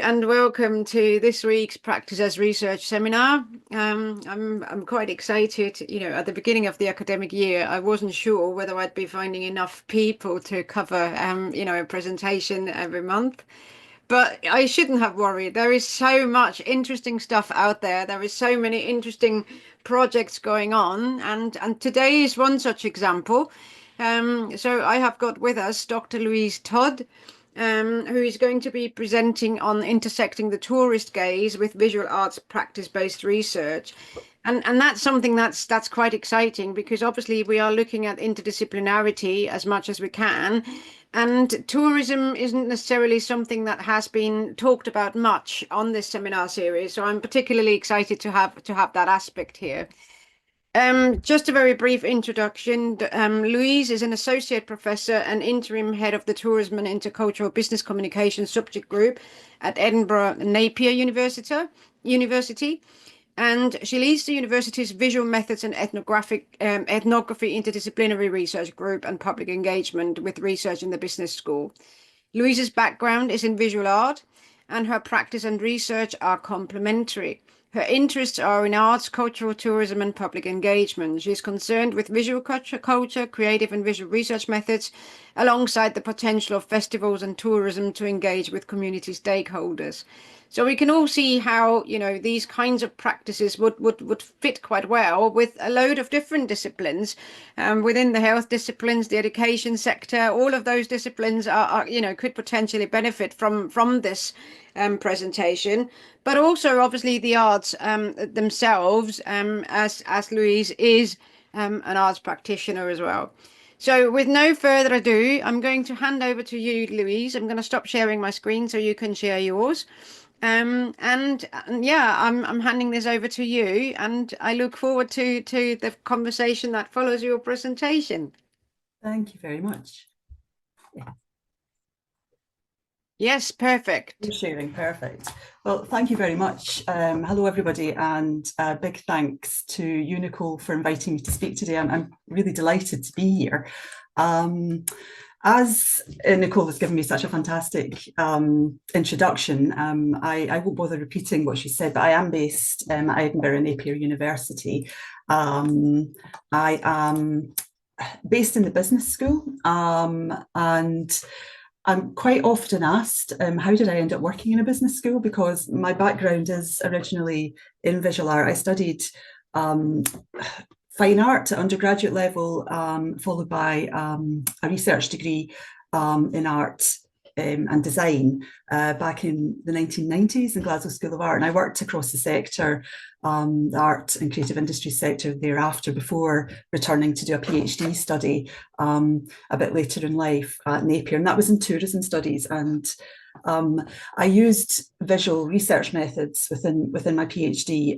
And welcome to this week's Practice as Research seminar. I'm quite excited. At the beginning of the academic year, I wasn't sure whether I'd be finding enough people to cover, a presentation every month. But I shouldn't have worried. There is so much interesting stuff out there. There is so many interesting projects going on, and today is one such example. So I have got with us Dr. Louise Todd, who is going to be presenting on intersecting the tourist gaze with visual arts practice-based research. And that's something that's quite exciting, because obviously we are looking at interdisciplinarity as much as we can. And tourism isn't necessarily something that has been talked about much on this seminar series. So I'm particularly excited to have that aspect here. Just a very brief introduction. Louise is an associate professor and interim head of the Tourism and Intercultural Business Communication subject group at Edinburgh Napier University. And she leads the university's Visual Methods and Ethnography Interdisciplinary Research Group and Public Engagement with Research in the Business School. Louise's background is in visual art, and her practice and research are complementary. Her interests are in arts, cultural tourism, and public engagement. She is concerned with visual culture, creative and visual research methods, alongside the potential of festivals and tourism to engage with community stakeholders. So we can all see how, these kinds of practices would fit quite well with a load of different disciplines within the health disciplines, the education sector. All of those disciplines are could potentially benefit from this presentation, but also obviously the arts themselves, as Louise is an arts practitioner as well. So with no further ado, I'm going to hand over to you, Louise. I'm going to stop sharing my screen so you can share yours. And yeah, I'm handing this over to you, and I look forward to the conversation that follows your presentation. Thank you very much. Yes, perfect. You're sharing, perfect. Well, thank you very much. Hello, everybody, and big thanks to you, Nicole, for inviting me to speak today. I'm really delighted to be here. As Nicole has given me such a fantastic introduction, I won't bother repeating what she said, but I am based at Edinburgh Napier University. I am based in the business school, and I'm quite often asked, how did I end up working in a business school? Because my background is originally in visual art. I studied fine art at undergraduate level, followed by a research degree in art and design back in the 1990s in Glasgow School of Art. And I worked across the sector, the art and creative industry sector thereafter, before returning to do a PhD study a bit later in life at Napier. And that was in tourism studies. And I used visual research methods within my PhD.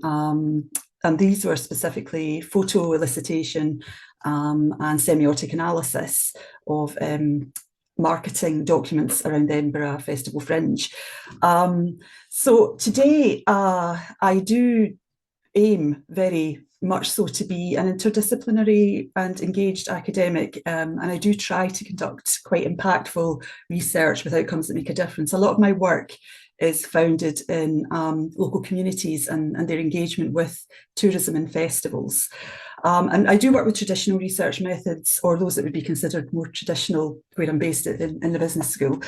And these were specifically photo elicitation and semiotic analysis of marketing documents around the Edinburgh Festival Fringe. So today I do aim very much so to be an interdisciplinary and engaged academic, and I do try to conduct quite impactful research with outcomes that make a difference. A lot of my work is founded in local communities and their engagement with tourism and festivals. And I do work with traditional research methods, or those that would be considered more traditional where I'm based in the business school,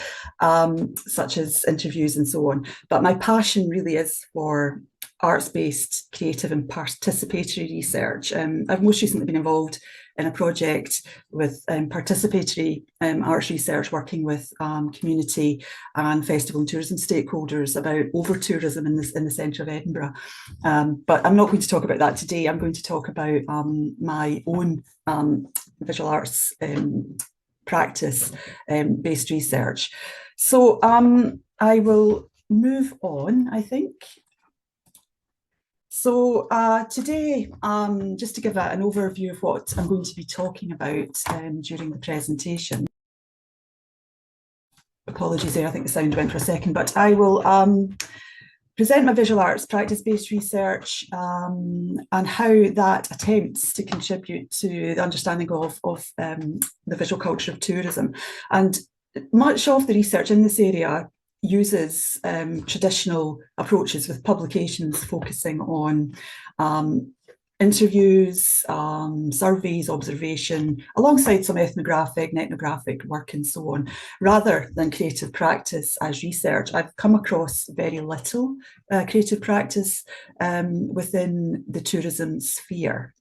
such as interviews and so on. But my passion really is for arts-based, creative and participatory research. I've most recently been involved in a project with participatory arts research, working with community and festival and tourism stakeholders about over-tourism in the centre of Edinburgh. But I'm not going to talk about that today. I'm going to talk about my own visual arts practice-based research. So I will move on, I think. So today, just to give an overview of what I'm going to be talking about during the presentation. Apologies there, I think the sound went for a second, but I will present my visual arts practice-based research and how that attempts to contribute to the understanding of the visual culture of tourism. And much of the research in this area uses traditional approaches with publications focusing on interviews, surveys, observation, alongside some ethnographic, ethnographic work and so on, rather than creative practice as research. I've come across very little creative practice within the tourism sphere.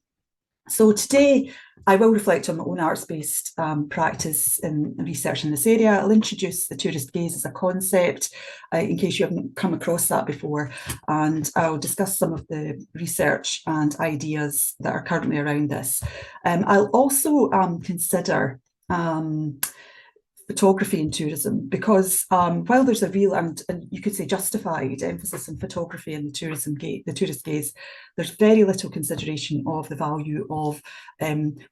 So today, I will reflect on my own arts-based practice in research in this area. I'll introduce the tourist gaze as a concept, in case you haven't come across that before, and I'll discuss some of the research and ideas that are currently around this. I'll also consider photography in tourism, because while there's a real and you could say justified emphasis on photography in the tourist gaze, there's very little consideration of the value of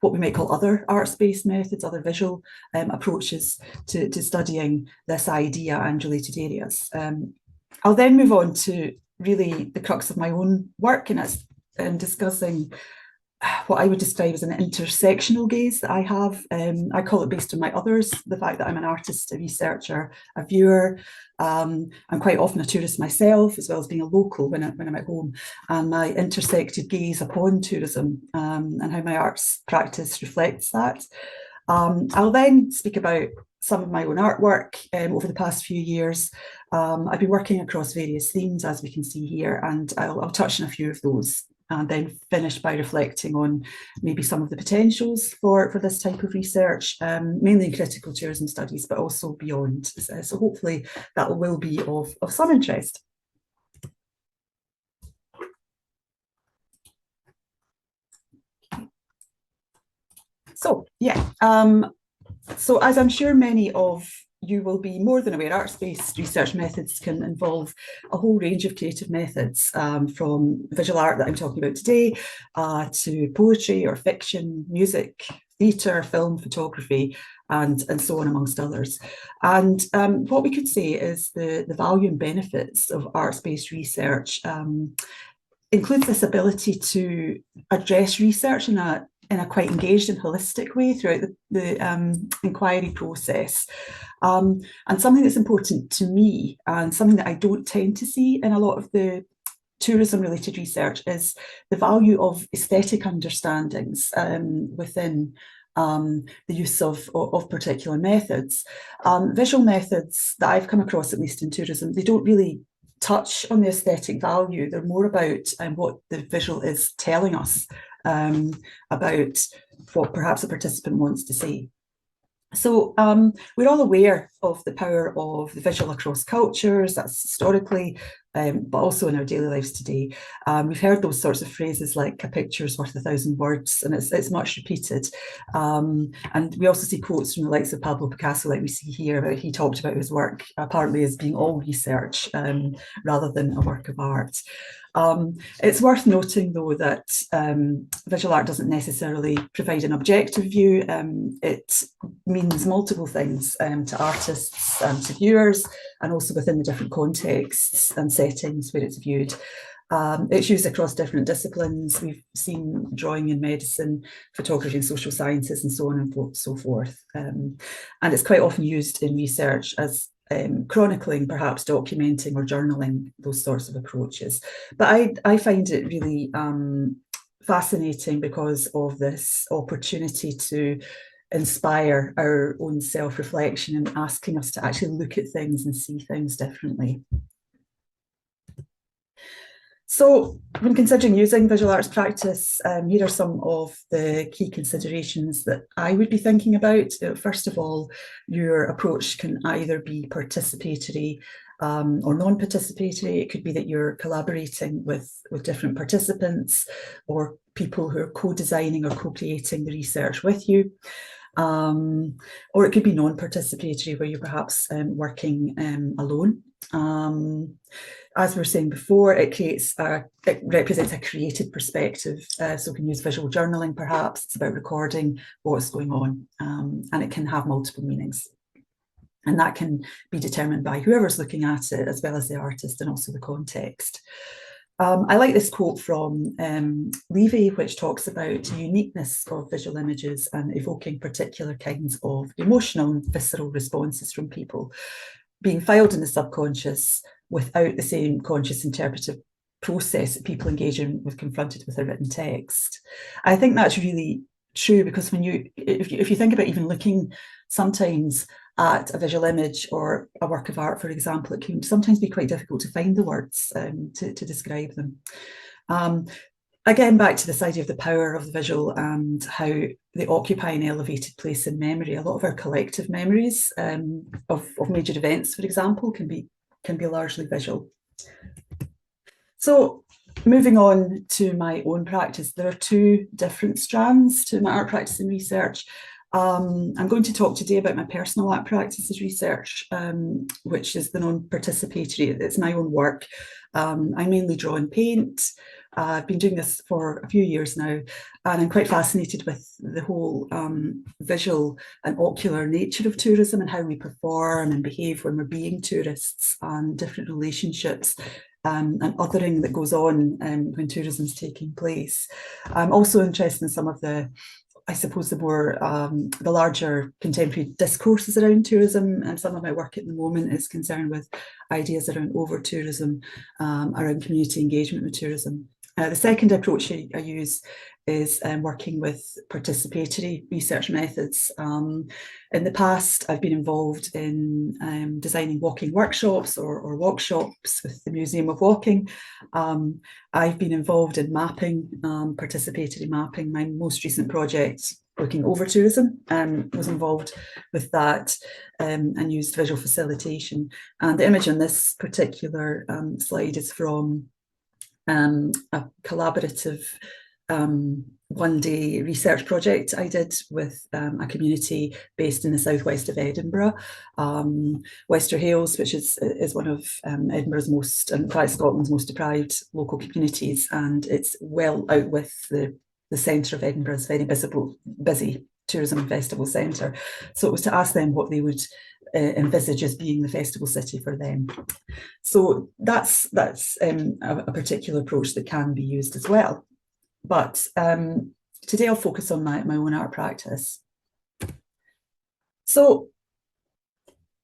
what we might call other arts-based methods, other visual approaches to studying this idea and related areas. I'll then move on to really the crux of my own work, and it's discussing what I would describe as an intersectional gaze that I have. I call it, based on my others, the fact that I'm an artist, a researcher, a viewer. I'm quite often a tourist myself, as well as being a local when I'm at home, and my intersected gaze upon tourism and how my arts practice reflects that. I'll then speak about some of my own artwork over the past few years. I've been working across various themes, as we can see here, and I'll touch on a few of those, and then finish by reflecting on maybe some of the potentials for this type of research, mainly in critical tourism studies, but also beyond. So hopefully that will be of some interest. So yeah, so as I'm sure many of you will be more than aware, arts-based research methods can involve a whole range of creative methods, from visual art that I'm talking about today, to poetry or fiction, music, theatre, film, photography, and so on, amongst others. And what we could say is the value and benefits of arts-based research includes this ability to address research in a quite engaged and holistic way throughout the inquiry process. And something that's important to me, and something that I don't tend to see in a lot of the tourism-related research, is the value of aesthetic understandings within the use of particular methods. Visual methods that I've come across, at least in tourism, they don't really touch on the aesthetic value. They're more about what the visual is telling us about what perhaps a participant wants to say. So we're all aware of the power of the visual across cultures, that's historically, but also in our daily lives today. We've heard those sorts of phrases like "a picture's worth 1,000 words," and it's much repeated. And we also see quotes from the likes of Pablo Picasso, like we see here, where he talked about his work apparently as being all research rather than a work of art. It's worth noting, though, that visual art doesn't necessarily provide an objective view. It means multiple things to artists and to viewers, and also within the different contexts and settings where it's viewed. It's used across different disciplines. We've seen drawing in medicine, photography in social sciences, and so on and so forth. And it's quite often used in research as chronicling, perhaps documenting or journaling, those sorts of approaches. But I find it really fascinating because of this opportunity to inspire our own self-reflection and asking us to actually look at things and see things differently. So when considering using visual arts practice, here are some of the key considerations that I would be thinking about. First of all, your approach can either be participatory or non-participatory. It could be that you're collaborating with different participants or people who are co-designing or co-creating the research with you. Or it could be non-participatory, where you're perhaps working alone. As we were saying before, it represents a created perspective, so we can use visual journaling perhaps. It's about recording what's going on, and it can have multiple meanings. And that can be determined by whoever's looking at it, as well as the artist and also the context. I like this quote from Leavy, which talks about the uniqueness of visual images and evoking particular kinds of emotional and visceral responses from people, being filed in the subconscious without the same conscious interpretive process that people engage in when confronted with a written text. I think that's really true, because when if you think about even looking sometimes at a visual image or a work of art, for example, it can sometimes be quite difficult to find the words to describe them. Again, back to this idea of the power of the visual and how they occupy an elevated place in memory. A lot of our collective memories of major events, for example, can be largely visual. So moving on to my own practice, there are two different strands to my art practice and research. I'm going to talk today about my personal art practices research, which is the non-participatory. It's my own work. I mainly draw and paint. I've been doing this for a few years now, and I'm quite fascinated with the whole visual and ocular nature of tourism and how we perform and behave when we're being tourists, and different relationships and othering that goes on when tourism is taking place. I'm also interested in some of the, I suppose, the more the larger contemporary discourses around tourism, and some of my work at the moment is concerned with ideas around over-tourism, around community engagement with tourism. The second approach I use is working with participatory research methods. In the past, I've been involved in designing walking workshops or walkshops with the Museum of Walking. I've been involved in mapping, participatory mapping. My most recent project, looking over tourism, was involved with that and used visual facilitation. And the image on this particular slide is from a collaborative one-day research project I did with a community based in the southwest of Edinburgh, Wester Hailes, which is one of Edinburgh's most, and in fact Scotland's most deprived local communities, and it's well out with the centre of Edinburgh's very busy tourism and festival centre. So it was to ask them what they would envisage as being the festival city for them. So that's a particular approach that can be used as well. But today I'll focus on my own art practice. So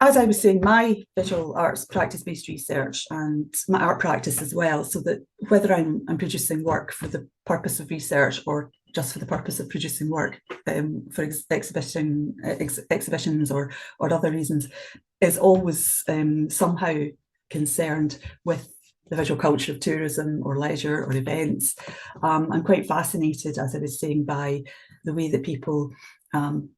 as I was saying, my visual arts practice-based research and my art practice as well, so that whether I'm producing work for the purpose of research or just for the purpose of producing work for exhibitions or other reasons, is always somehow concerned with the visual culture of tourism or leisure or events. I'm quite fascinated, as I was saying, by the way that people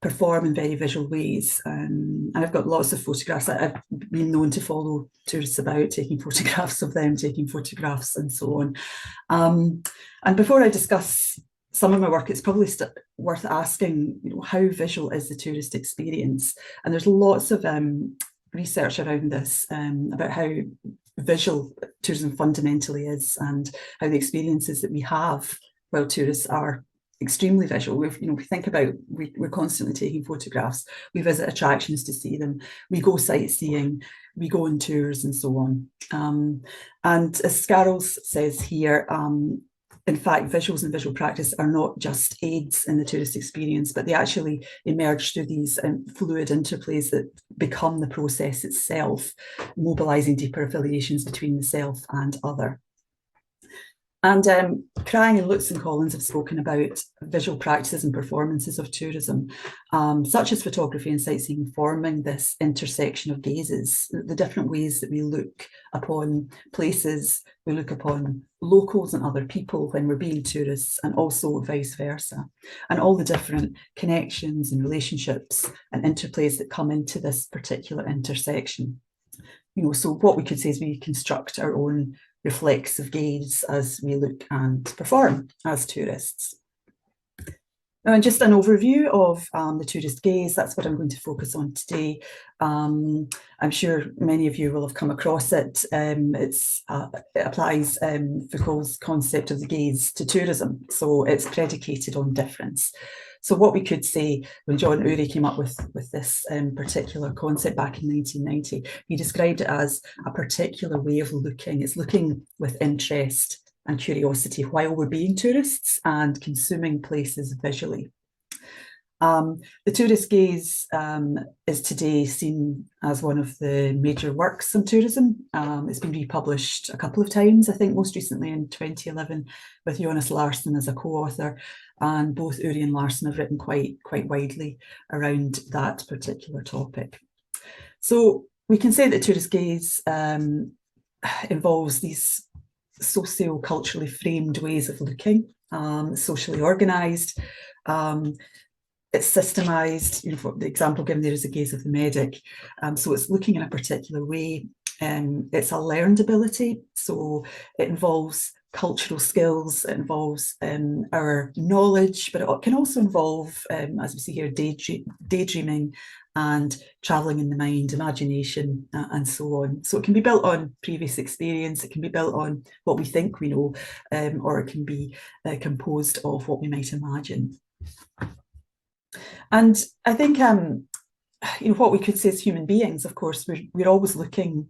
perform in very visual ways. And I've got lots of photographs. I've been known to follow tourists about, taking photographs of them, taking photographs and so on. And before I discuss some of my work, it's probably worth asking, how visual is the tourist experience? And there's lots of research around this, about how visual tourism fundamentally is, and how the experiences that we have while tourists are extremely visual. We think about, we're constantly taking photographs, we visit attractions to see them, we go sightseeing, we go on tours and so on. And as Scarrols says here, in fact, visuals and visual practice are not just aids in the tourist experience, but they actually emerge through these fluid interplays that become the process itself, mobilising deeper affiliations between the self and other. And Crang and Lutz Collins have spoken about visual practices and performances of tourism, such as photography and sightseeing, forming this intersection of gazes, the different ways that we look upon places, we look upon locals and other people when we're being tourists, and also vice versa, and all the different connections and relationships and interplays that come into this particular intersection. So what we could say is we construct our own reflexive gaze as we look and perform as tourists. And just an overview of the tourist gaze, that's what I'm going to focus on today. I'm sure many of you will have come across it. It applies Foucault's concept of the gaze to tourism, so it's predicated on difference. So what we could say, when John Urry came up with this particular concept back in 1990, he described it as a particular way of looking. It's looking with interest and curiosity while we're being tourists and consuming places visually. The tourist gaze is today seen as one of the major works on tourism. It's been republished a couple of times, I think most recently in 2011 with Louise Larsen as a co-author, and both Urry and Larsen have written quite widely around that particular topic. So we can say that tourist gaze involves these socio-culturally framed ways of looking, socially organised. It's systemised. You know, the example given there is the gaze of the medic. So it's looking in a particular way. It's a learned ability, so it involves cultural skills, it involves our knowledge, but it can also involve, as we see here, daydreaming and travelling in the mind, imagination, and so on. So it can be built on previous experience, it can be built on what we think we know, or it can be composed of what we might imagine. And I think, you know, what we could say as human beings, of course, we're always looking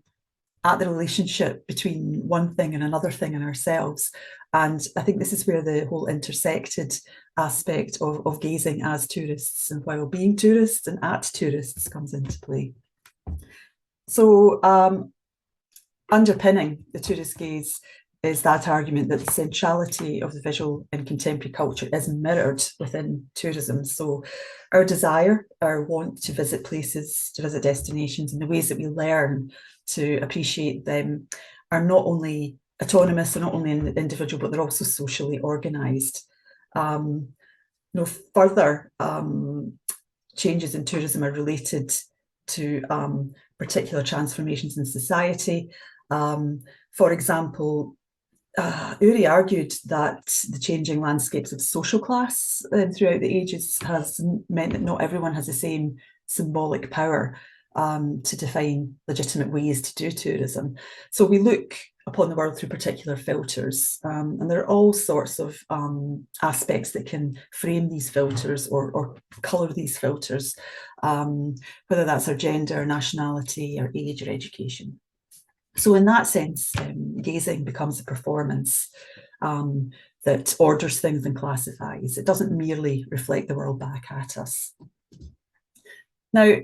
at the relationship between one thing and another thing in ourselves. And I think this is where the whole intersected aspect of gazing as tourists and while being tourists and at tourists comes into play. So underpinning the tourist gaze is that argument that the centrality of the visual in contemporary culture is mirrored within tourism. So our desire, our want to visit places, to visit destinations, and the ways that we learn to appreciate them are not only autonomous, they're not only individual, but they're also socially organised. No further changes in tourism are related to particular transformations in society. For example, Urry argued that the changing landscapes of social class throughout the ages has meant that not everyone has the same symbolic power to define legitimate ways to do tourism. So we look upon the world through particular filters, and there are all sorts of aspects that can frame these filters or colour these filters, whether that's our gender, nationality, or age, or education. So in that sense, gazing becomes a performance that orders things and classifies. It doesn't merely reflect the world back at us. Now,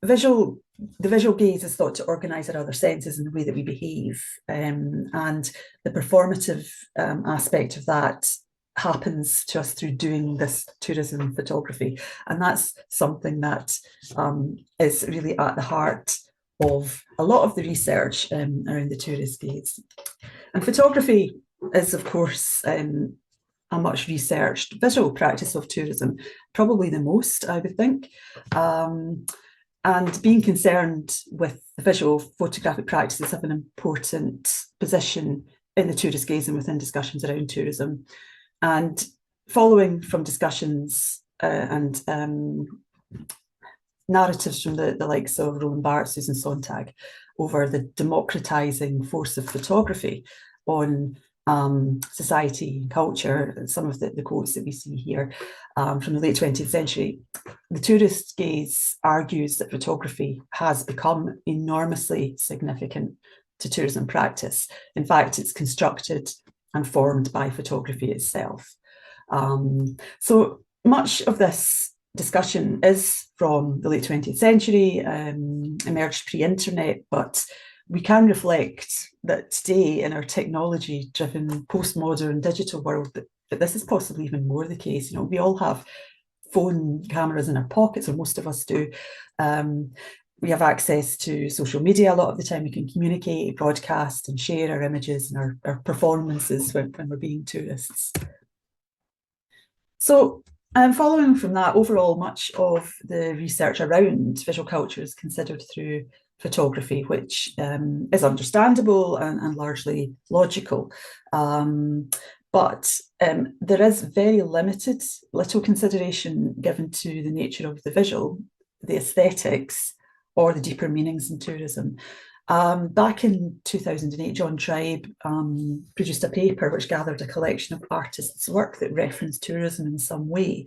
the visual gaze is thought to organise our other senses in the way that we behave, and the performative aspect of that happens to us through doing this tourism photography, and that's something that is really at the heart of a lot of the research around the tourist gaze. And photography is, of course, a much researched visual practice of tourism, probably the most, I would think. And being concerned with the visual photographic practices have an important position in the tourist gaze and within discussions around tourism. And following from discussions and narratives from the likes of Roland Barthes, Susan Sontag, over the democratising force of photography on society and culture, some of the quotes that we see here from the late 20th century, the tourist gaze argues that photography has become enormously significant to tourism practice. In fact, it's constructed and formed by photography itself. So much of this discussion is from the late 20th century, emerged pre-internet, but we can reflect that today in our technology-driven postmodern digital world that this is possibly even more the case. You know, we all have phone cameras in our pockets, or most of us do. We have access to social media a lot of the time. We can communicate, broadcast, and share our images and our performances when we're being tourists. So following from that, overall, much of the research around visual culture is considered through photography, which is understandable and largely logical. But there is very little consideration given to the nature of the visual, the aesthetics, or the deeper meanings in tourism. Back in 2008, John Tribe produced a paper which gathered a collection of artists' work that referenced tourism in some way.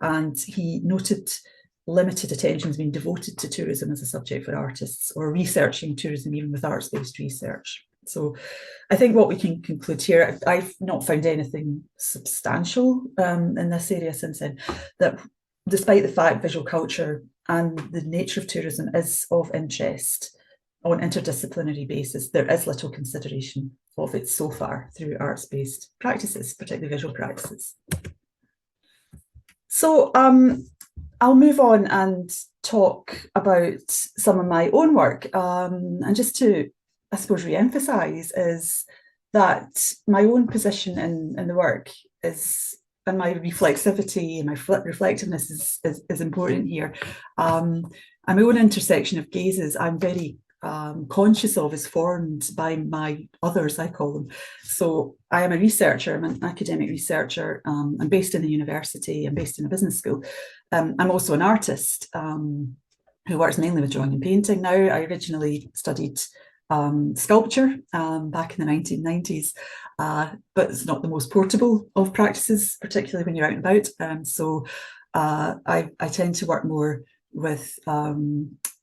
And he noted limited attention has been devoted to tourism as a subject for artists, or researching tourism even with arts-based research. So I think what we can conclude here, I've not found anything substantial in this area since then, that despite the fact visual culture and the nature of tourism is of interest on an interdisciplinary basis, there is little consideration of it so far through arts-based practices, particularly visual practices. So I'll move on and talk about some of my own work. And just to, I suppose, re-emphasize is that my own position in the work is, and my reflexivity and my reflectiveness is important here. And my own intersection of gazes, I'm very conscious of, is formed by my others, I call them. So I am a researcher, I'm an academic researcher. I'm based in a university, I'm based in a business school. I'm also an artist who works mainly with drawing and painting now. I originally studied sculpture back in the 1990s, but it's not the most portable of practices, particularly when you're out and about. So I tend to work more with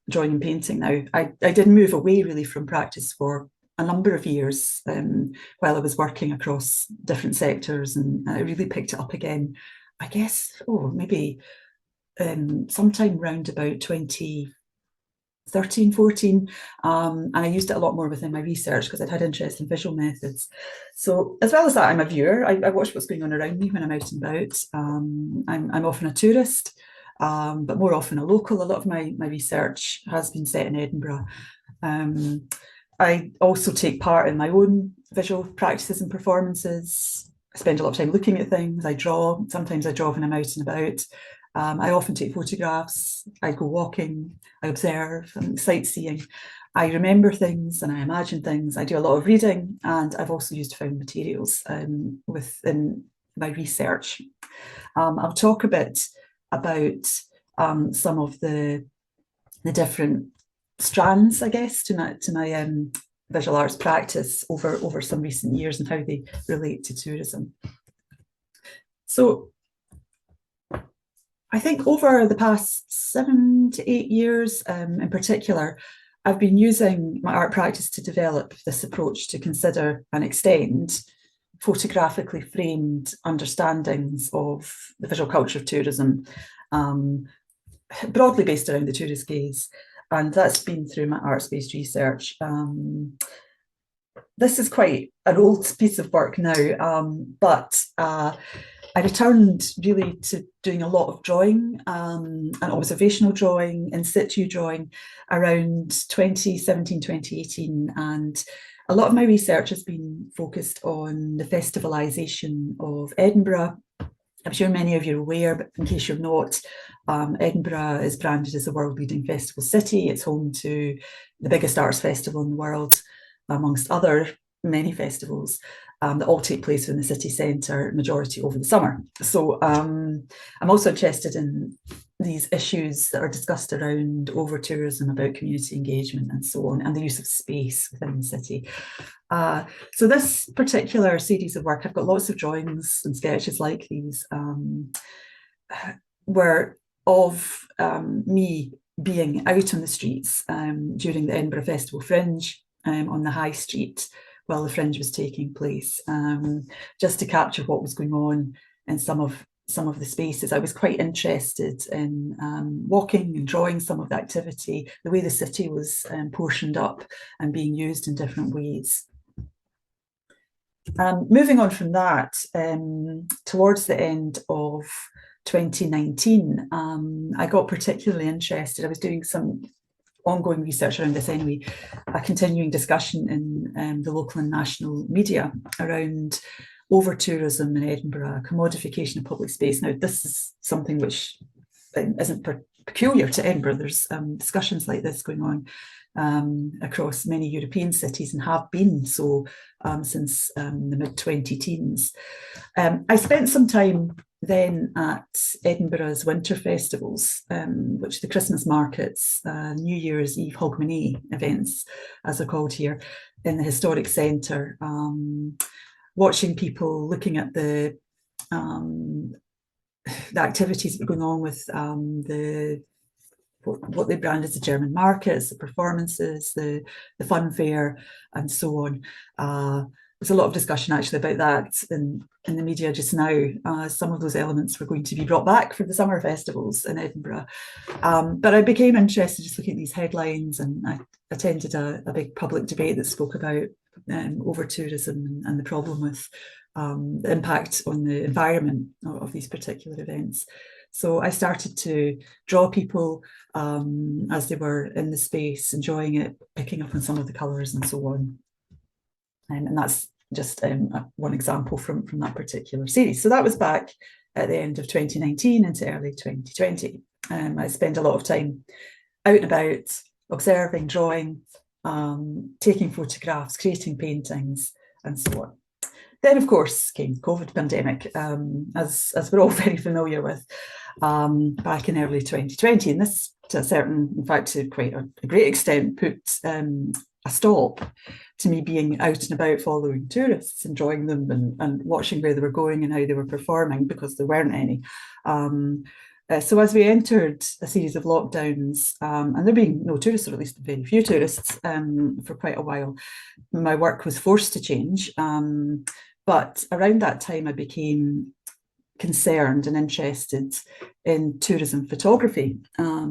drawing and painting now. I did move away really from practice for a number of years while I was working across different sectors, and I really picked it up again, I guess, maybe sometime round about 2013, 14, and I used it a lot more within my research because I'd had interest in visual methods. So as well as that, I'm a viewer. I watch what's going on around me when I'm out and about. I'm often a tourist, but more often a local. A lot of my research has been set in Edinburgh. I also take part in my own visual practices and performances. I spend a lot of time looking at things. I draw. Sometimes I draw when I'm out and about. I often take photographs. I go walking. I observe. I'm sightseeing. I remember things and I imagine things. I do a lot of reading, and I've also used found materials within my research. I'll talk a bit about some of the different strands, I guess, to my visual arts practice over some recent years and how they relate to tourism. So I think over the past 7 to 8 years in particular, I've been using my art practice to develop this approach to consider and extend photographically framed understandings of the visual culture of tourism, broadly based around the tourist gaze. And that's been through my arts-based research. This is quite an old piece of work now, but I returned really to doing a lot of drawing and observational drawing, in situ drawing around 2017, 2018. And a lot of my research has been focused on the festivalisation of Edinburgh. I'm sure many of you are aware, but in case you're not, Edinburgh is branded as a world-leading festival city. It's home to the biggest arts festival in the world, amongst other many festivals that all take place in the city centre, majority over the summer. So I'm also interested in these issues that are discussed around over-tourism, about community engagement and so on, and the use of space within the city. So this particular series of work, I've got lots of drawings and sketches like these, were of me being out on the streets during the Edinburgh Festival Fringe on the High Street while the Fringe was taking place, just to capture what was going on in some of the spaces. I was quite interested in walking and drawing some of the activity, the way the city was portioned up and being used in different ways. Moving on from that, towards the end of 2019, I got particularly interested. I was doing some ongoing research around this anyway, a continuing discussion in the local and national media around over-tourism in Edinburgh, commodification of public space. Now, this is something which isn't peculiar to Edinburgh. There's discussions like this going on across many European cities, and have been so since the mid-20 teens. I spent some time then at Edinburgh's winter festivals, which are the Christmas markets, New Year's Eve Hogmanay events, as they're called here, in the historic centre, watching people looking at the activities that were going on with what they brand as the German markets, the performances, the fun fair, and so on. There's a lot of discussion actually about that in the media just now. Some of those elements were going to be brought back for the summer festivals in Edinburgh. But I became interested just looking at these headlines, and I attended a big public debate that spoke about over-tourism and the problem with the impact on the environment of these particular events. So I started to draw people as they were in the space, enjoying it, picking up on some of the colours and so on. And that's just one example from that particular series. So that was back at the end of 2019 into early 2020. I spent a lot of time out and about, observing, drawing, taking photographs, creating paintings, and so on. Then, of course, came the COVID pandemic, as we're all very familiar with, back in early 2020. And this, to a certain, in fact, to quite a great extent, put a stop to me being out and about following tourists, enjoying them and watching where they were going and how they were performing, because there weren't any. So as we entered a series of lockdowns, and there being no tourists, or at least very few tourists, for quite a while, my work was forced to change. But around that time, I became concerned and interested in tourism photography,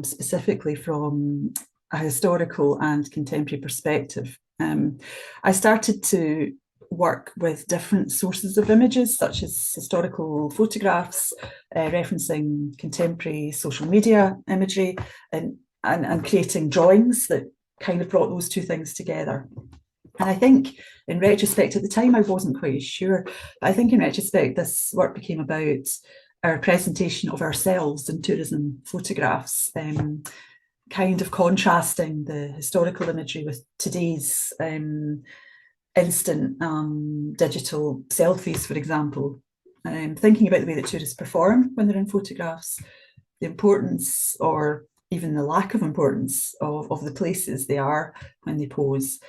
specifically from a historical and contemporary perspective. I started to work with different sources of images, such as historical photographs, referencing contemporary social media imagery, and creating drawings that kind of brought those two things together. And I think in retrospect, at the time I wasn't quite sure, but I think in retrospect this work became about our presentation of ourselves in tourism photographs, kind of contrasting the historical imagery with today's instant digital selfies, for example. Thinking about the way that tourists perform when they're in photographs, the importance or even the lack of importance of the places they are when they pose.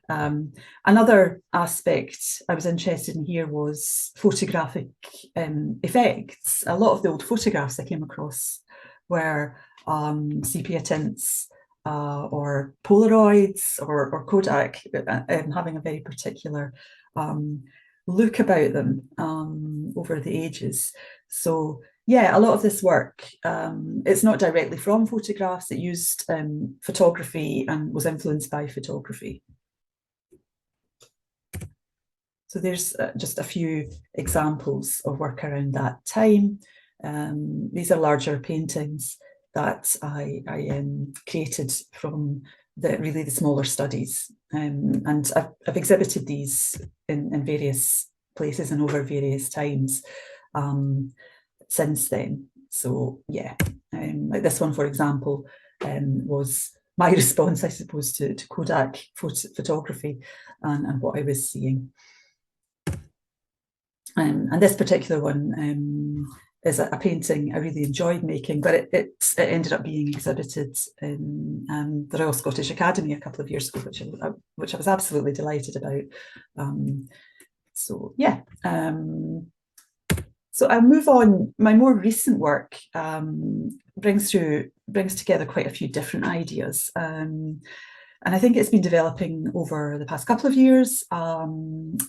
Another aspect I was interested in here was photographic effects. A lot of the old photographs I came across were sepia tints, or Polaroids or Kodak, having a very particular look about them over the ages. So yeah, a lot of this work, it's not directly from photographs, it used photography and was influenced by photography. So there's just a few examples of work around that time. These are larger paintings that I created from the smaller studies. And I've exhibited these in various places and over various times since then. So yeah, like this one, for example, was my response, I suppose, to Kodak photography and what I was seeing. And this particular one is a painting I really enjoyed making, but it ended up being exhibited in the Royal Scottish Academy a couple of years ago, which I was absolutely delighted about. So yeah, so I'll move on. My more recent work brings together quite a few different ideas. And I think it's been developing over the past couple of years, and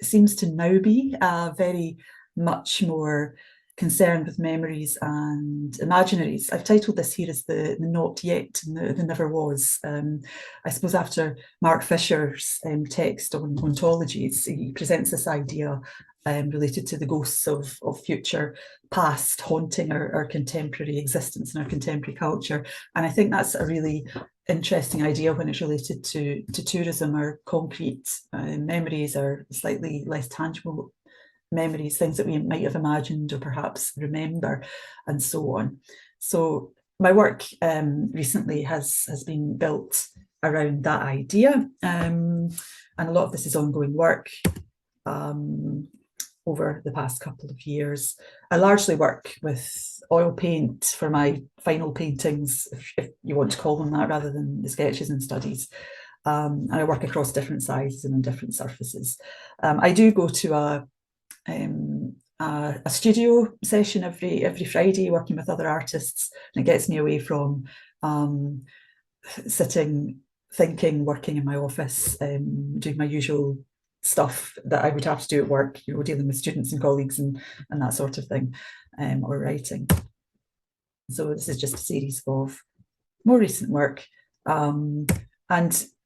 seems to now be very much more concerned with memories and imaginaries. I've titled this here as the not yet and the never was. I suppose after Mark Fisher's text on ontologies, he presents this idea related to the ghosts of future past haunting our contemporary existence and our contemporary culture. And I think that's a really interesting idea when it's related to tourism. Our concrete memories are slightly less tangible memories, things that we might have imagined or perhaps remember, and so on. So my work recently has been built around that idea. And a lot of this is ongoing work over the past couple of years. I largely work with oil paint for my final paintings, if you want to call them that, rather than the sketches and studies. And I work across different sizes and on different surfaces. I do go to a studio session every Friday, working with other artists, and it gets me away from sitting, thinking, working in my office, doing my usual stuff that I would have to do at work, dealing with students and colleagues and that sort of thing, or writing. So this is just a series of more recent work, and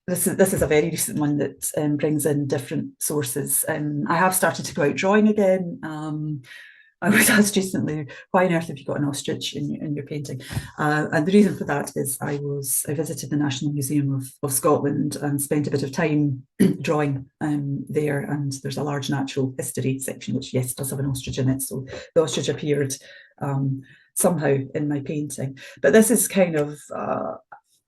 this is a very recent one that brings in different sources. I have started to go out drawing again. I was asked recently, why on earth have you got an ostrich in your painting? And the reason for that is I visited the National Museum of Scotland and spent a bit of time drawing there, and there's a large natural history section, which, yes, does have an ostrich in it, so the ostrich appeared somehow in my painting. But this is kind of,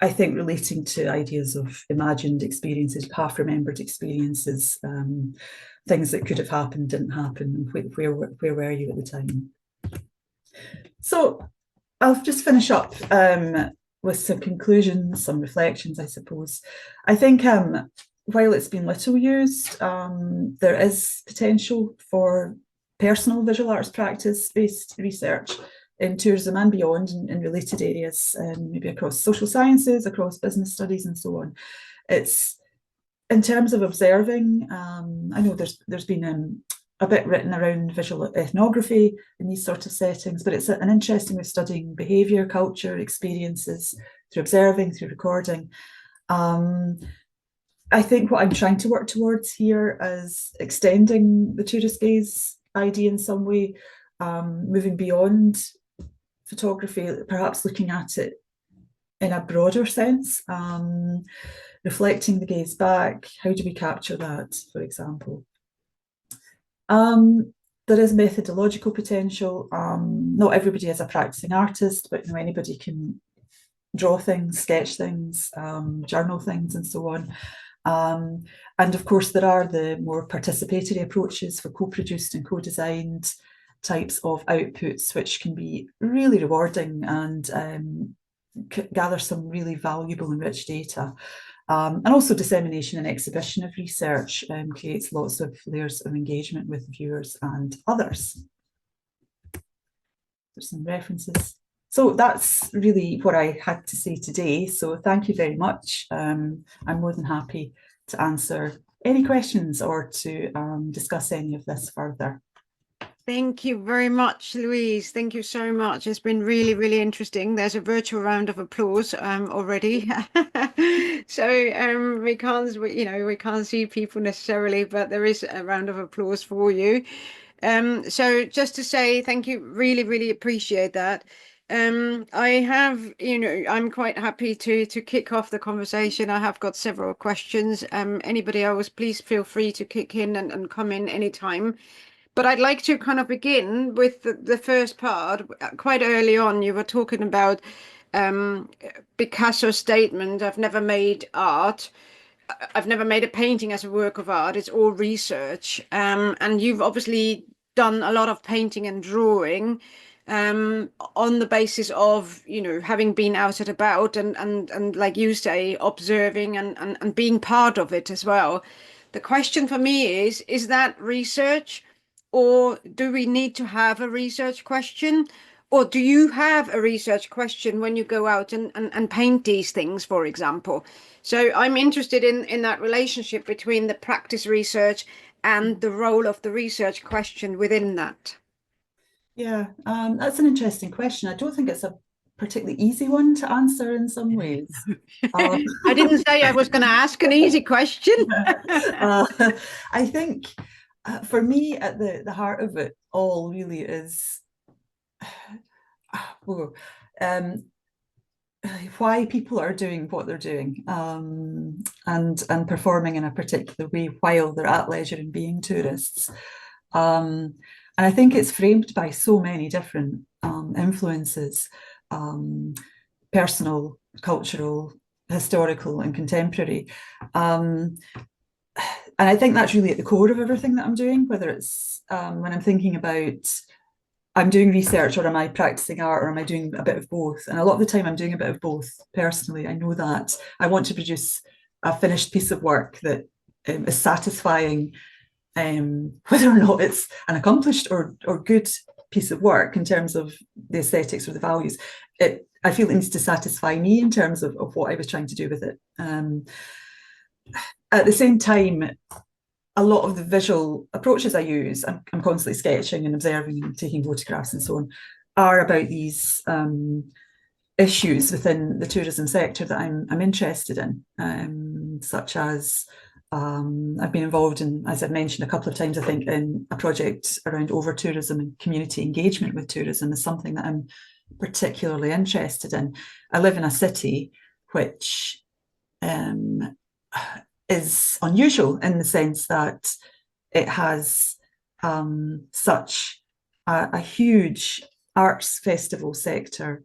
I think, relating to ideas of imagined experiences, half-remembered experiences, things that could have happened, didn't happen, where were you at the time? So I'll just finish up with some conclusions, some reflections, I suppose. I think while it's been little used, there is potential for personal visual arts practice-based research in tourism and beyond, in related areas, maybe across social sciences, across business studies and so on. It's, in terms of observing, I know there's been a bit written around visual ethnography in these sort of settings, but it's an interesting way of studying behaviour, culture, experiences, through observing, through recording. I think what I'm trying to work towards here is extending the tourist gaze idea in some way, moving beyond photography, perhaps looking at it in a broader sense, reflecting the gaze back. How do we capture that, for example? There is methodological potential. Not everybody is a practicing artist, but anybody can draw things, sketch things, journal things, and so on. And of course, there are the more participatory approaches for co-produced and co-designed types of outputs, which can be really rewarding and gather some really valuable and rich data. And also dissemination and exhibition of research creates lots of layers of engagement with viewers and others. There's some references. So that's really what I had to say today. So thank you very much. I'm more than happy to answer any questions or to discuss any of this further. Thank you very much, Louise. Thank you so much. It's been really, really interesting. There's a virtual round of applause already. So we can't see people necessarily, but there is a round of applause for you. So just to say thank you, really, really appreciate that. I have, I'm quite happy to kick off the conversation. I have got several questions. Anybody else, please feel free to kick in and come in anytime. But I'd like to kind of begin with the first part. Quite early on, you were talking about Picasso's statement, I've never made art. I've never made a painting as a work of art. It's all research. And you've obviously done a lot of painting and drawing on the basis of, having been out and about and like you say, observing and being part of it as well. The question for me is that research? Or do we need to have a research question? Or do you have a research question when you go out and paint these things, for example? So I'm interested in that relationship between the practice research and the role of the research question within that. Yeah, that's an interesting question. I don't think it's a particularly easy one to answer in some ways. I didn't say I was going to ask an easy question. I think for me, at the heart of it all really is why people are doing what they're doing, and performing in a particular way while they're at leisure and being tourists. And I think it's framed by so many different influences, personal, cultural, historical and contemporary. And I think that's really at the core of everything that I'm doing, whether it's when I'm thinking about I'm doing research or am I practicing art or am I doing a bit of both? And a lot of the time I'm doing a bit of both personally. I know that I want to produce a finished piece of work that is satisfying, whether or not it's an accomplished or good piece of work in terms of the aesthetics or the values. I feel it needs to satisfy me in terms of what I was trying to do with it. At the same time, a lot of the visual approaches I use, I'm constantly sketching and observing and taking photographs and so on, are about these issues within the tourism sector that I'm interested in, such as I've been involved in, as I've mentioned a couple of times, I think, in a project around over-tourism and community engagement with tourism is something that I'm particularly interested in. I live in a city which is unusual in the sense that it has such a huge arts festival sector,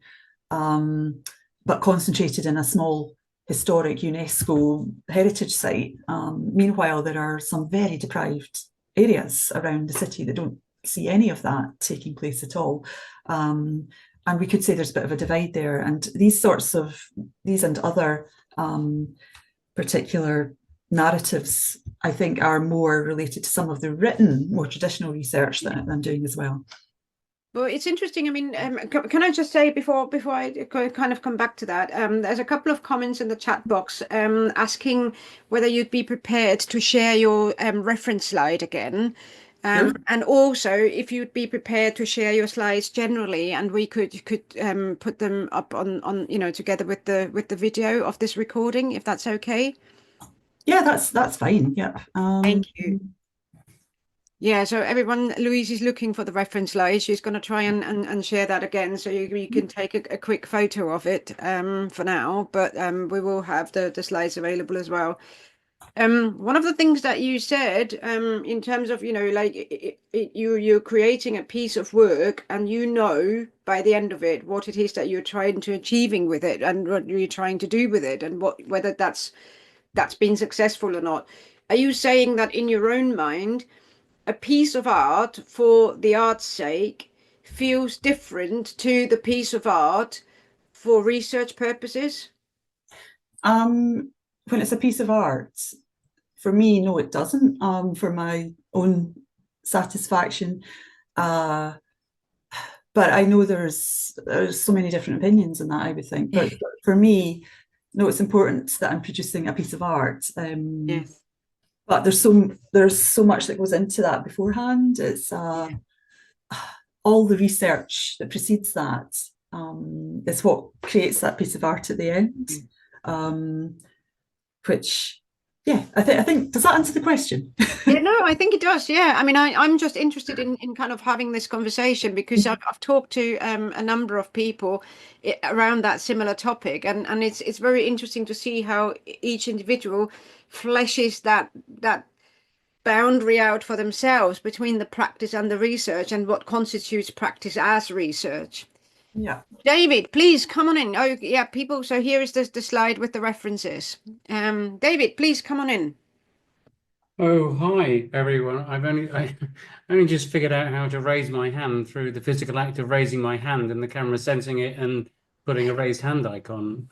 but concentrated in a small historic UNESCO heritage site. Meanwhile, there are some very deprived areas around the city that don't see any of that taking place at all. And we could say there's a bit of a divide there. And these and other particular narratives, I think, are more related to some of the written, more traditional research that I'm doing as well. Well, it's interesting. I mean, can I just say before I kind of come back to that, there's a couple of comments in the chat box asking whether you'd be prepared to share your reference slide again. Sure. And also if you'd be prepared to share your slides generally, and we could put them up on together with the video of this recording, if that's okay. Yeah, that's fine. Yeah. Thank you. Yeah, so everyone, Louise is looking for the reference slide. She's going to try and share that again, so you can take a quick photo of it for now, but we will have the slides available as well. One of the things that you said in terms of, like you're creating a piece of work and by the end of it what it is that you're trying to achieving with it and what you're trying to do with it and whether that's been successful or not. Are you saying that in your own mind a piece of art for the art's sake feels different to the piece of art for research purposes? When it's a piece of art, for me, no, it doesn't. For my own satisfaction, but I know there's so many different opinions on that, I would think. But for me, no, it's important that I'm producing a piece of art. Yes. But there's so much that goes into that beforehand. It's all the research that precedes that is what creates that piece of art at the end. Which, yeah, I think does that answer the question? Yeah, no, I think it does. Yeah, I mean, I'm just interested in kind of having this conversation because I've talked to a number of people around that similar topic, and it's very interesting to see how each individual fleshes that boundary out for themselves between the practice and the research and what constitutes practice as research. Yeah. David, please come on in. Oh, yeah, people. So here is the slide with the references. David, please come on in. Oh, hi everyone. I only just figured out how to raise my hand through the physical act of raising my hand and the camera sensing it and putting a raised hand icon.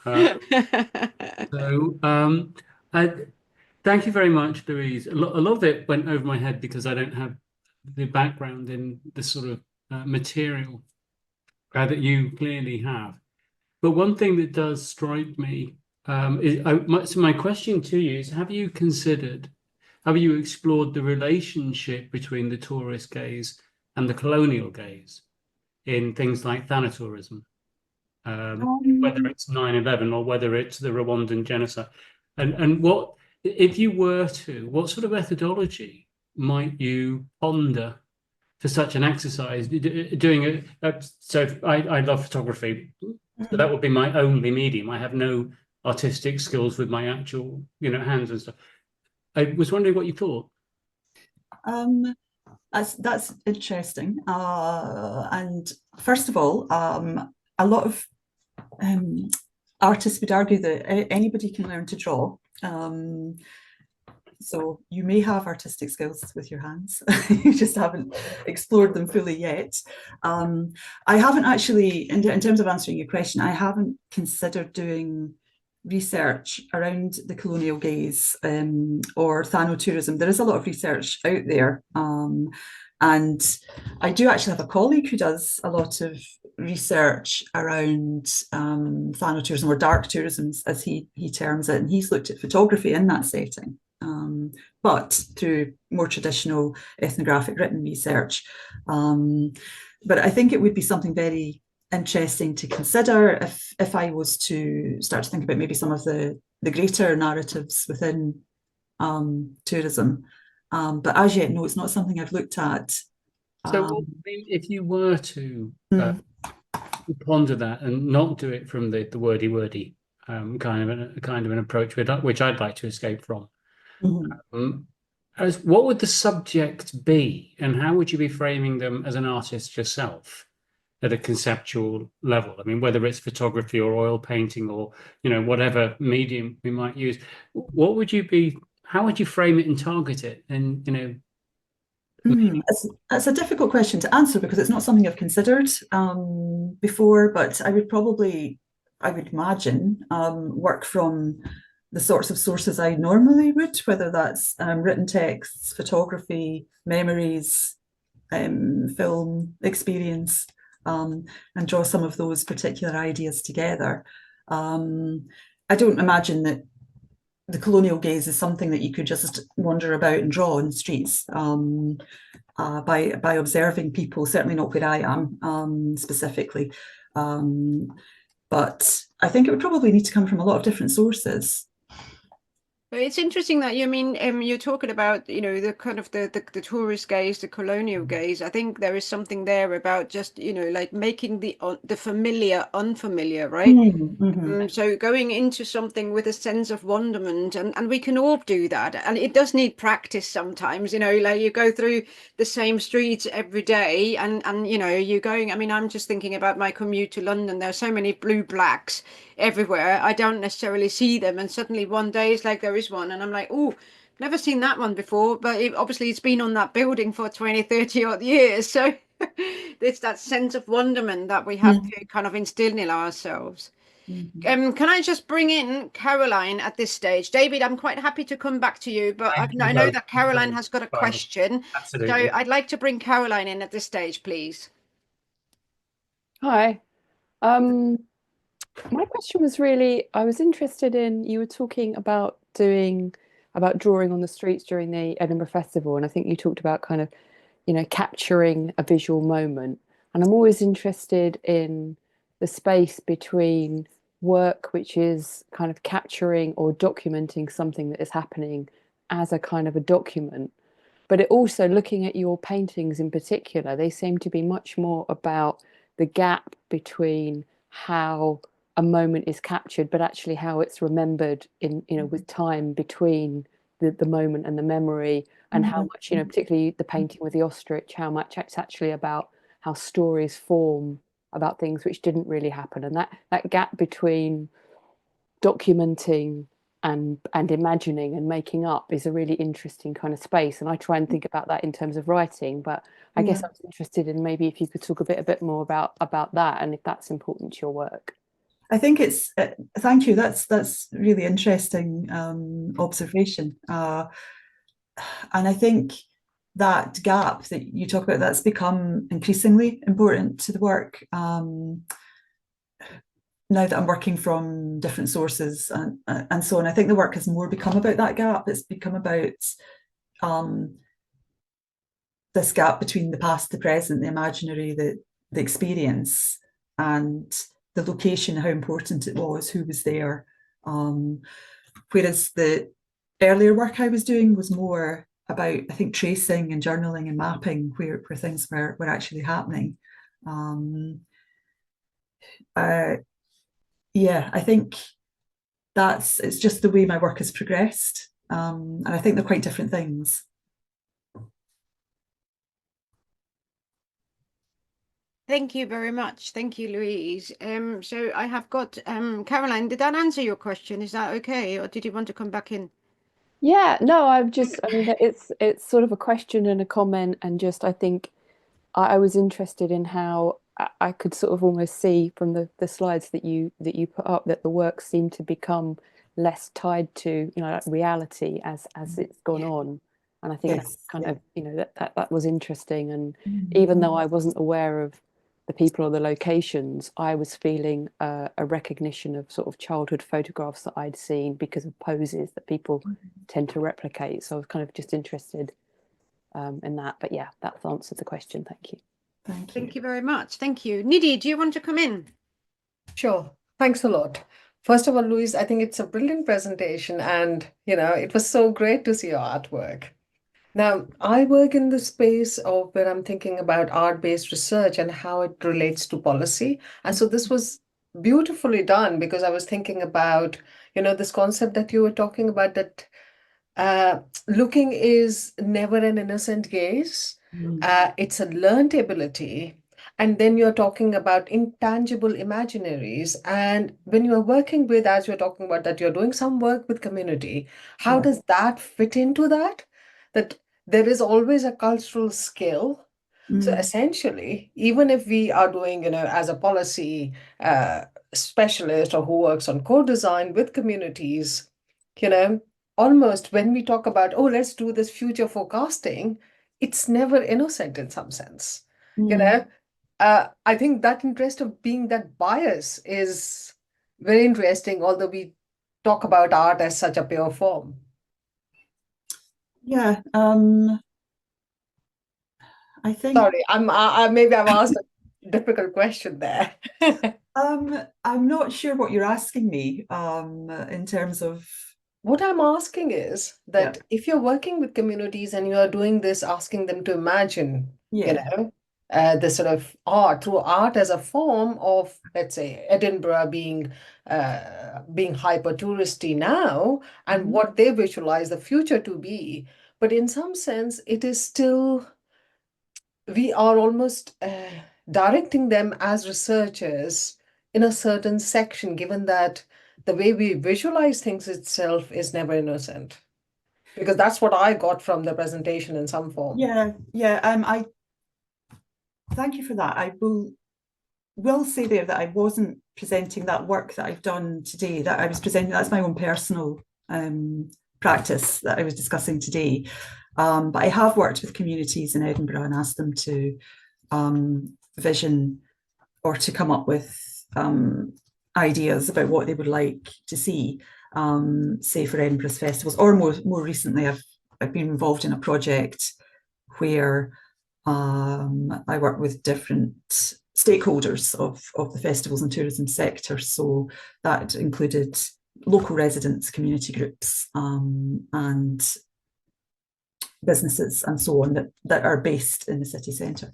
Thank you very much, Louise. A lot of it went over my head because I don't have the background in the sort of material that you clearly have. But one thing that does strike me so my question to you is, have you explored the relationship between the tourist gaze and the colonial gaze in things like thanatourism, whether it's 9/11 or whether it's the Rwandan genocide? And what, if you were to, what sort of methodology might you ponder for such an exercise? Doing it, so I love photography, so that would be my only medium. I have no artistic skills with my actual, hands and stuff. I was wondering what you thought. That's interesting. And first of all, a lot of artists would argue that anybody can learn to draw. So you may have artistic skills with your hands. You just haven't explored them fully yet. I haven't actually, in terms of answering your question, I haven't considered doing research around the colonial gaze or thanatourism. There is a lot of research out there. And I do actually have a colleague who does a lot of research around thanatourism, or dark tourism, as he terms it. And he's looked at photography in that setting, but through more traditional ethnographic written research. But I think it would be something very interesting to consider if I was to start to think about maybe some of the greater narratives within tourism. But as yet, no, it's not something I've looked at. So if you were to ponder that and not do it from the wordy kind of an approach which I'd like to escape from, what would the subject be, and how would you be framing them as an artist yourself at a conceptual level? I mean, whether it's photography or oil painting or, you know, whatever medium we might use, what would you be? How would you frame it and target it? And, you know, that's a difficult question to answer because it's not something I've considered before, but I would imagine, work from the sorts of sources I normally would, whether that's written texts, photography, memories, film experience, and draw some of those particular ideas together. I don't imagine that the colonial gaze is something that you could just wander about and draw in the streets by observing people, certainly not where I am specifically. But I think it would probably need to come from a lot of different sources. But it's interesting that you're talking about, you know, the kind of the tourist gaze, the colonial gaze. I think there is something there about just, you know, like making the familiar unfamiliar, right? So going into something with a sense of wonderment, and we can all do that, and it does need practice sometimes, you know, like you go through the same streets every day, and you know, you're going, I mean, I'm just thinking about my commute to London. There are so many blue blacks everywhere. I don't necessarily see them, and suddenly one day it's like there is one, and I'm like, oh, never seen that one before, but obviously it's been on that building for 20, 30 odd years. So it's that sense of wonderment that we have to kind of instill in ourselves. Can I just bring in Caroline at this stage? David, I'm quite happy to come back to you, but I know that Caroline has got a question. Absolutely. So I'd like to bring Caroline in at this stage, please. Hi. My question was really, I was interested in, you were talking about drawing on the streets during the Edinburgh Festival, and I think you talked about kind of, you know, capturing a visual moment. And I'm always interested in the space between work which is kind of capturing or documenting something that is happening as a kind of a document, but it also, looking at your paintings in particular, they seem to be much more about the gap between how a moment is captured, but actually how it's remembered in, you know, with time between the moment and the memory, and how much, you know, particularly the painting with the ostrich, how much it's actually about how stories form about things which didn't really happen. And that gap between documenting and imagining and making up is a really interesting kind of space. And I try and think about that in terms of writing, but I guess I was interested in maybe if you could talk a bit more about that, and if that's important to your work. I think it's, thank you, that's really interesting observation. And I think that gap that you talk about, that's become increasingly important to the work now that I'm working from different sources and so on. I think the work has more become about that gap. It's become about this gap between the past, the present, the imaginary, the experience, and the location, how important it was, who was there. Whereas the earlier work I was doing was more about, I think, tracing and journaling and mapping where things were actually happening. Yeah, I think it's just the way my work has progressed. And I think they're quite different things. Thank you very much. Thank you, Louise. So I have got Caroline, did that answer your question? Is that okay? Or did you want to come back in? Yeah, no, I mean, it's sort of a question and a comment, and just I think I was interested in how I could sort of almost see from the slides that you put up that the work seemed to become less tied to, like reality as it's gone on. And I think that's kind of, that was interesting. And even though I wasn't aware of the people or the locations, I was feeling a recognition of sort of childhood photographs that I'd seen because of poses that people tend to replicate. So I was kind of just interested in that. But yeah, that's answered the question. Thank you. Thank you very much. Thank you. Nidhi, do you want to come in? Sure. Thanks a lot. First of all, Louise, I think it's a brilliant presentation, and it was so great to see your artwork. Now, I work in the space of where I'm thinking about art-based research and how it relates to policy. And so this was beautifully done, because I was thinking about, this concept that you were talking about, that looking is never an innocent gaze. It's a learned ability. And then you're talking about intangible imaginaries. And when you're working with, as you're talking about, that you're doing some work with community, how does that fit into that? That there is always a cultural skill. So essentially, even if we are doing, as a policy specialist or who works on co-design with communities, almost when we talk about, oh, let's do this future forecasting, it's never innocent in some sense. I think that interest of being that bias is very interesting, although we talk about art as such a pure form. Yeah, I think. Sorry, maybe I've asked a difficult question there. I'm not sure what you're asking me in terms of. What I'm asking is that if you're working with communities and you are doing this, asking them to imagine, the sort of art, through art as a form of, let's say, Edinburgh being hyper touristy now, and what they visualize the future to be. But in some sense, it is still, we are almost directing them as researchers in a certain section, given that the way we visualize things itself is never innocent. Because that's what I got from the presentation in some form. Yeah. I thank you for that. I will say there that I wasn't presenting that work that I've done today. That I was presenting, that's my own personal practice that I was discussing today. But I have worked with communities in Edinburgh and asked them to vision or to come up with ideas about what they would like to see, say for Edinburgh's festivals, or more recently, I've been involved in a project where I work with different stakeholders of the festivals and tourism sector. So that included local residents, community groups, and businesses and so on that are based in the city centre.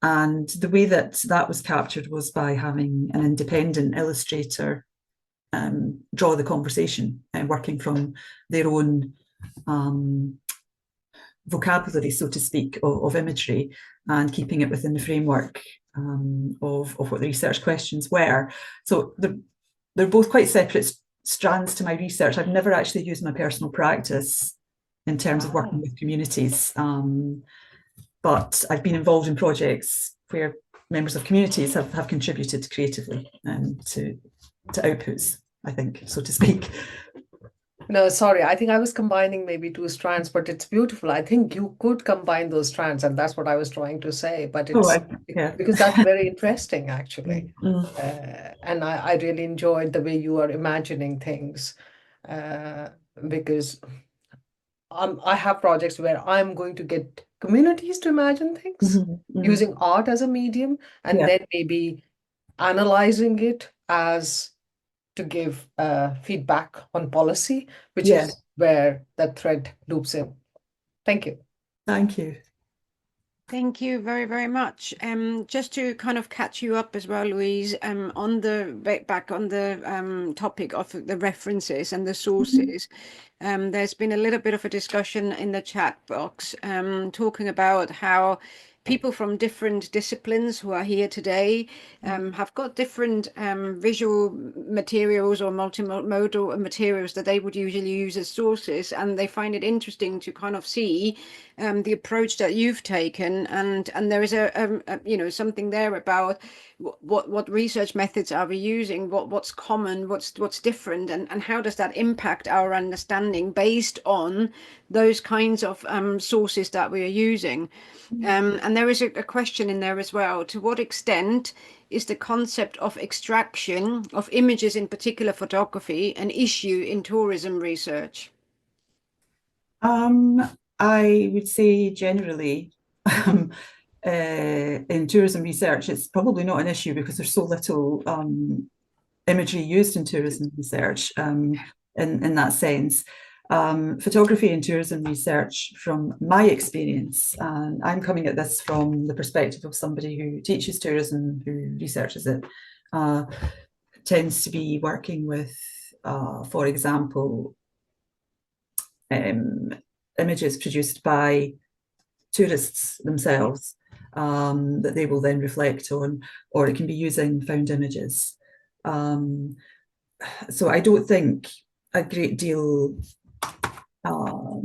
And the way that was captured was by having an independent illustrator draw the conversation and working from their own vocabulary, so to speak, of imagery, and keeping it within the framework of what the research questions were. So they're both quite separate strands to my research. I've never actually used my personal practice in terms of working with communities, but I've been involved in projects where members of communities have contributed creatively to outputs, I think, so to speak. No, sorry, I think I was combining maybe two strands, but it's beautiful. I think you could combine those strands, and that's what I was trying to say. But it's because that's very interesting, actually. And I really enjoyed the way you are imagining things, because I have projects where I'm going to get communities to imagine things using art as a medium, and then maybe analyzing it as to give feedback on policy, which is where that thread loops in. Thank you. Thank you. Thank you very, very much. Just to kind of catch you up as well, Louise, on the back on the topic of the references and the sources, there's been a little bit of a discussion in the chat box talking about how people from different disciplines who are here today have got different visual materials or multimodal materials that they would usually use as sources, and they find it interesting to kind of see the approach that you've taken, and there is a you know, something there about what research methods are we using, what's common, what's different, and how does that impact our understanding based on those kinds of sources that we are using. And there is a question in there as well: to what extent is the concept of extraction of images, in particular photography, an issue in tourism research? I would say generally in tourism research, it's probably not an issue because there's so little imagery used in tourism research in that sense. Photography and tourism research, from my experience, and I'm coming at this from the perspective of somebody who teaches tourism, who researches it, tends to be working with, for example, images produced by tourists themselves that they will then reflect on, or it can be using found images. So I don't think a great deal of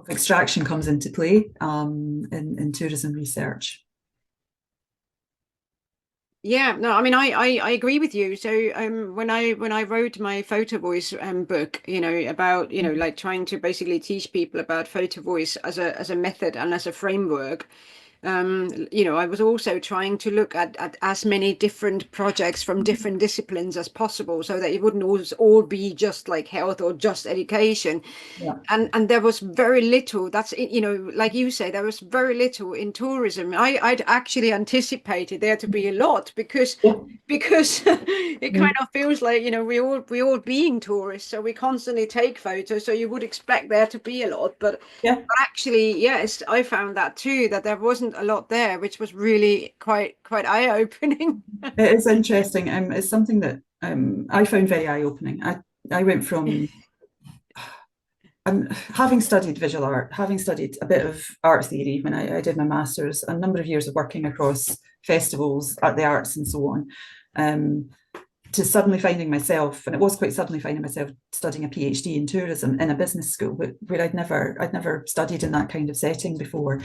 extraction comes into play in tourism research. Yeah, no, I mean, I agree with you. So when I wrote my photo voice book, you know, about, you know, like trying to basically teach people about photo voice as a method and as a framework, you know, I was also trying to look at as many different projects from different disciplines as possible, so that it wouldn't all be just like health or just education. Yeah. And there was very little, that's, you know, like you say, there was very little in tourism. I'd actually anticipated there to be a lot, because it kind of feels like, you know, we all being tourists, so we constantly take photos, so you would expect there to be a lot, but actually, yes, I found that too, that there wasn't a lot there, which was really quite eye-opening. It is interesting. It's something that I found very eye-opening. I went from having studied visual art, having studied a bit of art theory when I did my master's, a number of years of working across festivals, at the arts and so on, to suddenly finding myself, and it was quite suddenly finding myself studying a PhD in tourism in a business school, where I'd never studied in that kind of setting before.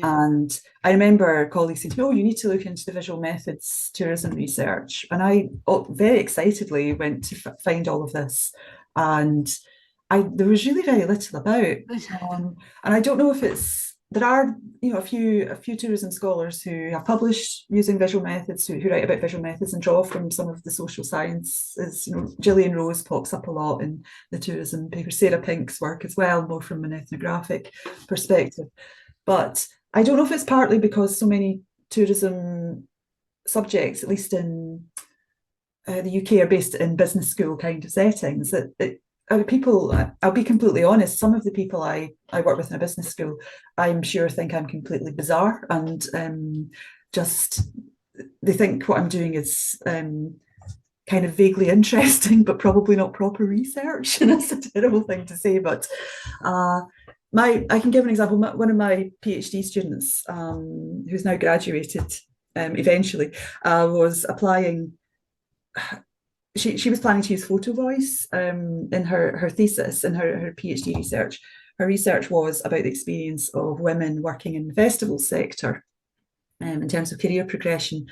And I remember colleagues saying, "Oh, you need to look into the visual methods tourism research," and I very excitedly went to find all of this, and there was really very little about, and I don't know if there are, you know, a few tourism scholars who have published using visual methods, who write about visual methods and draw from some of the social sciences. You know, Gillian Rose pops up a lot in the tourism paper, Sarah Pink's work as well, more from an ethnographic perspective. But I don't know if it's partly because so many tourism subjects, at least in the UK, are based in business school kind of settings, that people, I'll be completely honest, some of the people I work with in a business school, I'm sure think I'm completely bizarre, and just they think what I'm doing is kind of vaguely interesting, but probably not proper research. And that's a terrible thing to say, but I can give an example. One of my PhD students, who's now graduated eventually, was applying. She was planning to use photo voice in her thesis, in her PhD research. Her research was about the experience of women working in the festival sector in terms of career progression.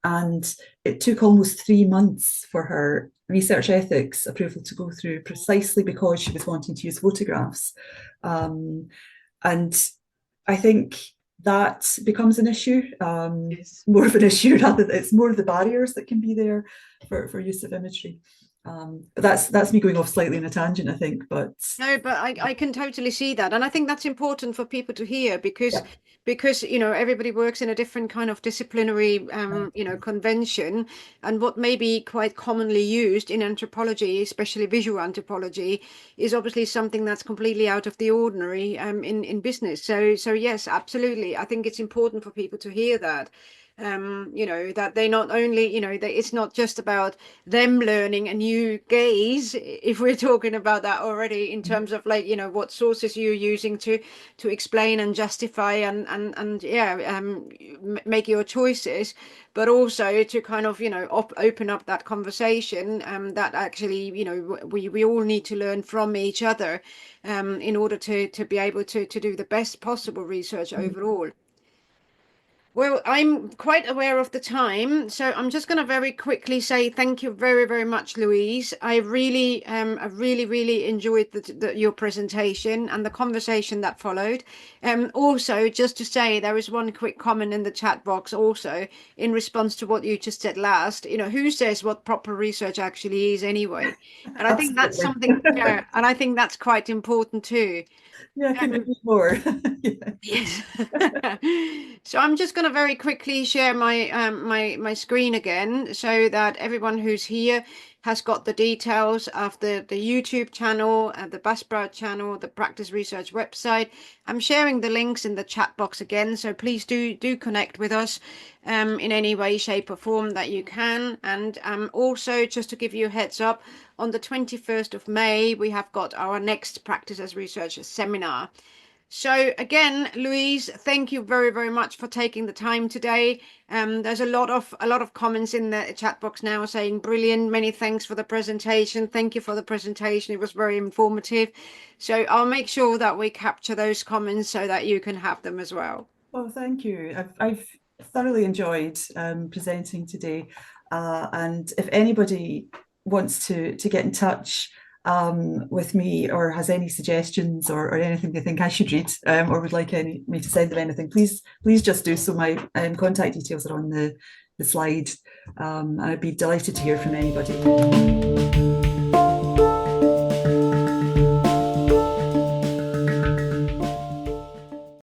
And it took almost 3 months for her research ethics approval to go through, precisely because she was wanting to use photographs. And I think that becomes an issue, more of an issue, rather than it's more of the barriers that can be there for use of imagery. But that's me going off slightly on a tangent, I think. But no, but I can totally see that, and I think that's important for people to hear, because you know, everybody works in a different kind of disciplinary you know, convention, and what may be quite commonly used in anthropology, especially visual anthropology, is obviously something that's completely out of the ordinary in business. So yes, absolutely, I think it's important for people to hear that. you know, that they not only, you know, it's not just about them learning a new gaze, if we're talking about that already, in terms of like, you know, what sources you're using to explain and justify and yeah, make your choices, but also to kind of, you know, open up that conversation, that actually, you know, we all need to learn from each other, in order to be able to do the best possible research overall. Well, I'm quite aware of the time, so I'm just going to very quickly say thank you very, very much, Louise. I really enjoyed your presentation and the conversation that followed. Also, just to say, there is one quick comment in the chat box also in response to what you just said last. You know, who says what proper research actually is anyway? And I think that's something, yeah, and I think that's quite important too. Yeah, I couldn't agree more. Yeah. Yes. So I'm just going to very quickly share my my screen again, so that everyone who's here has got the details of the YouTube channel, the Buzzsprout channel, the Practice Research website. I'm sharing the links in the chat box again, so please do connect with us in any way, shape or form that you can. And also, just to give you a heads up, on the 21st of May, we have got our next Practice as Research seminar. So again, Louise, thank you very, very much for taking the time today. There's a lot of comments in the chat box now saying brilliant, many thanks for the presentation. Thank you for the presentation. It was very informative. So I'll make sure that we capture those comments so that you can have them as well. Well, thank you. I've thoroughly enjoyed presenting today. And if anybody wants to get in touch with me, or has any suggestions or anything they think I should read, or would like me to send them anything, please just do so. My contact details are on the slide, and I'd be delighted to hear from anybody.